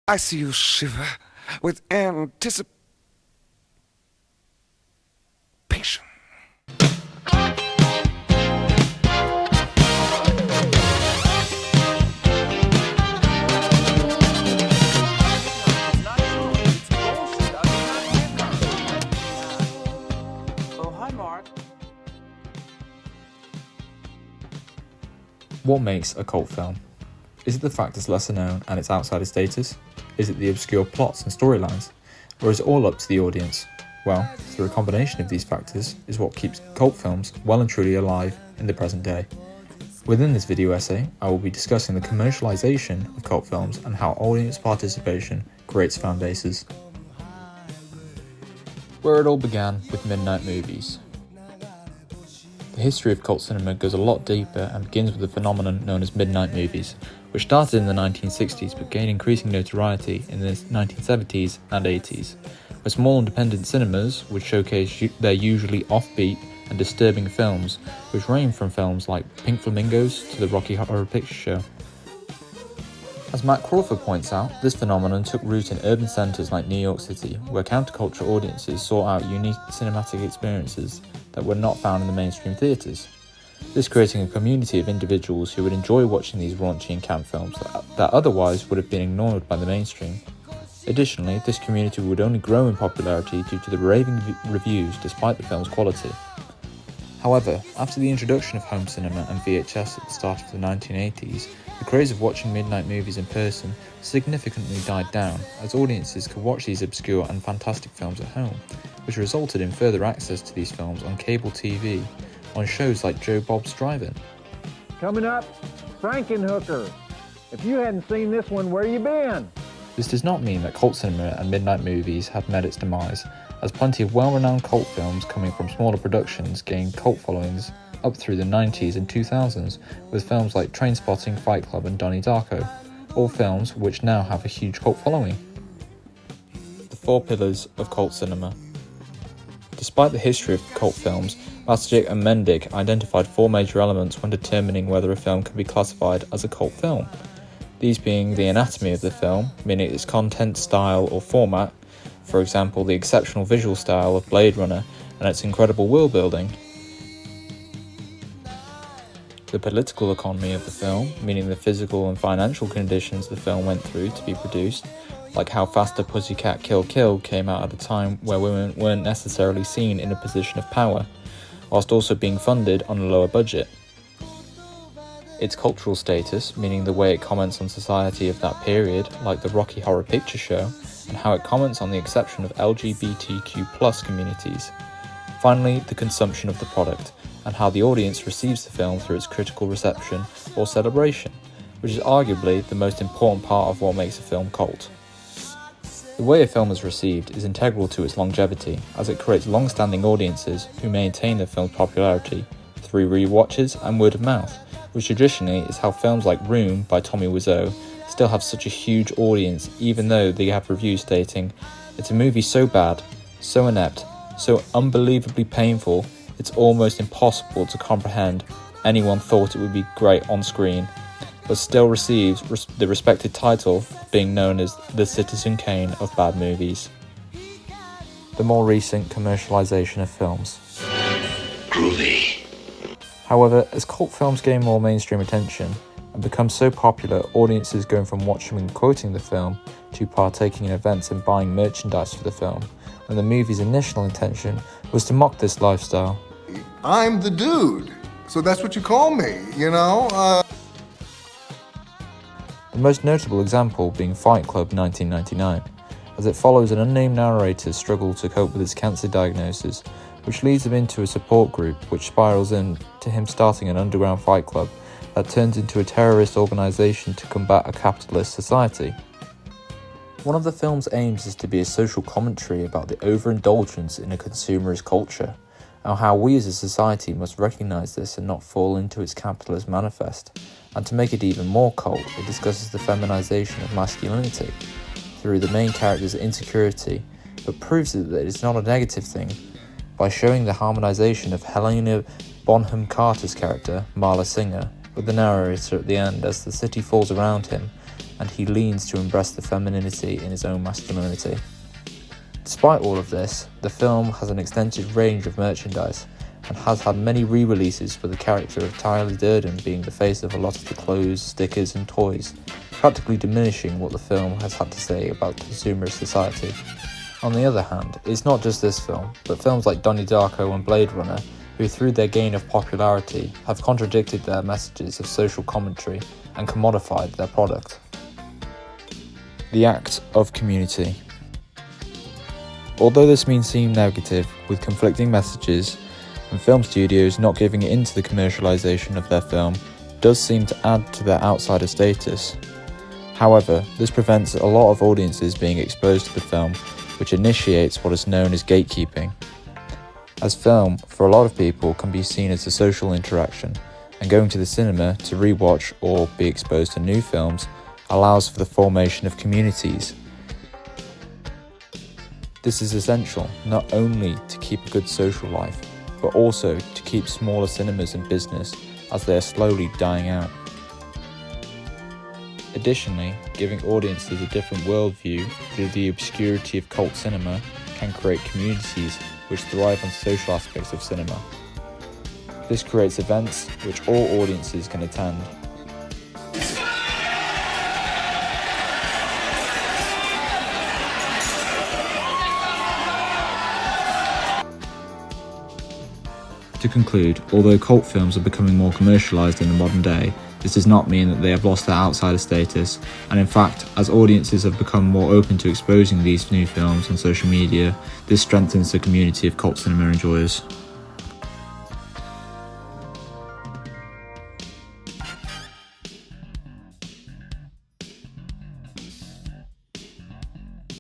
I see you shiver with anticipation. What makes a cult film? Is it the fact it's lesser known and its outsider status? Is it the obscure plots and storylines? Or is it all up to the audience? Well, through a combination of these factors is what keeps cult films well and truly alive in the present day. Within this video essay, I will be discussing the commercialization of cult films and how audience participation creates fan bases. Where it all began with midnight movies. The history of cult cinema goes a lot deeper and begins with a phenomenon known as midnight movies, which started in the 1960s but gained increasing notoriety in the 1970s and 80s, where small independent cinemas would showcase their usually offbeat and disturbing films, which range from films like Pink Flamingos to the Rocky Horror Picture Show. As Matt Crawford points out, this phenomenon took root in urban centres like New York City, where counterculture audiences sought out unique cinematic experiences that were not found in the mainstream theatres. This creating a community of individuals who would enjoy watching these raunchy and camp films that otherwise would have been ignored by the mainstream. Additionally, this community would only grow in popularity due to the raving reviews despite the film's quality. However, after the introduction of home cinema and VHS at the start of the 1980s, the craze of watching midnight movies in person significantly died down, as audiences could watch these obscure and fantastic films at home, which resulted in further access to these films on cable TV, on shows like Joe Bob's Drive-In. Coming up, Frankenhooker. If you hadn't seen this one, where you been? This does not mean that cult cinema and midnight movies have met its demise, as plenty of well-renowned cult films coming from smaller productions gained cult followings up through the 90s and 2000s, with films like Trainspotting, Fight Club and Donnie Darko, all films which now have a huge cult following. The four pillars of cult cinema. Despite the history of cult films, Masterchik and Mendig identified four major elements when determining whether a film can be classified as a cult film. These being the anatomy of the film, meaning its content, style or format, for example the exceptional visual style of Blade Runner and its incredible world building. The political economy of the film, meaning the physical and financial conditions the film went through to be produced, like how Faster Pussycat Kill Kill came out at a time where women weren't necessarily seen in a position of power, whilst also being funded on a lower budget. Its cultural status, meaning the way it comments on society of that period, like the Rocky Horror Picture Show, and how it comments on the exception of LGBTQ+ communities. Finally, the consumption of the product, and how the audience receives the film through its critical reception or celebration, which is arguably the most important part of what makes a film cult. The way a film is received is integral to its longevity, as it creates long-standing audiences who maintain the film's popularity through re-watches and word of mouth, which traditionally is how films like Room by Tommy Wiseau still have such a huge audience, even though they have reviews stating, "It's a movie so bad, so inept, so unbelievably painful, it's almost impossible to comprehend anyone thought it would be great on screen," but still receives the respected title of being known as the Citizen Kane of bad movies. The more recent commercialization of films. Groovy. However, as cult films gain more mainstream attention and become so popular, audiences going from watching and quoting the film to partaking in events and buying merchandise for the film, when the movie's initial intention was to mock this lifestyle. I'm the dude, so that's what you call me, you know? The most notable example being Fight Club 1999, as it follows an unnamed narrator's struggle to cope with his cancer diagnosis, which leads him into a support group which spirals into him starting an underground fight club that turns into a terrorist organisation to combat a capitalist society. One of the film's aims is to be a social commentary about the overindulgence in a consumerist culture, and how we as a society must recognise this and not fall into its capitalist manifest. And to make it even more cult, it discusses the feminisation of masculinity through the main character's insecurity, but proves that it's not a negative thing by showing the harmonisation of Helena Bonham Carter's character, Marla Singer, with the narrator at the end as the city falls around him, and he leans to embrace the femininity in his own masculinity. Despite all of this, the film has an extensive range of merchandise and has had many re-releases with the character of Tyler Durden being the face of a lot of the clothes, stickers and toys, practically diminishing what the film has had to say about consumerist society. On the other hand, it's not just this film, but films like Donnie Darko and Blade Runner, who through their gain of popularity have contradicted their messages of social commentary and commodified their product. The act of community. Although this may seem negative, with conflicting messages, and film studios not giving in to the commercialization of their film does seem to add to their outsider status. However, this prevents a lot of audiences being exposed to the film, which initiates what is known as gatekeeping. As film, for a lot of people, can be seen as a social interaction, and going to the cinema to rewatch or be exposed to new films allows for the formation of communities. This is essential not only to keep a good social life, but also to keep smaller cinemas in business as they are slowly dying out. Additionally, giving audiences a different worldview through the obscurity of cult cinema can create communities which thrive on social aspects of cinema. This creates events which all audiences can attend. To conclude, although cult films are becoming more commercialised in the modern day, this does not mean that they have lost their outsider status, and in fact, as audiences have become more open to exposing these new films on social media, this strengthens the community of cult cinema enjoyers.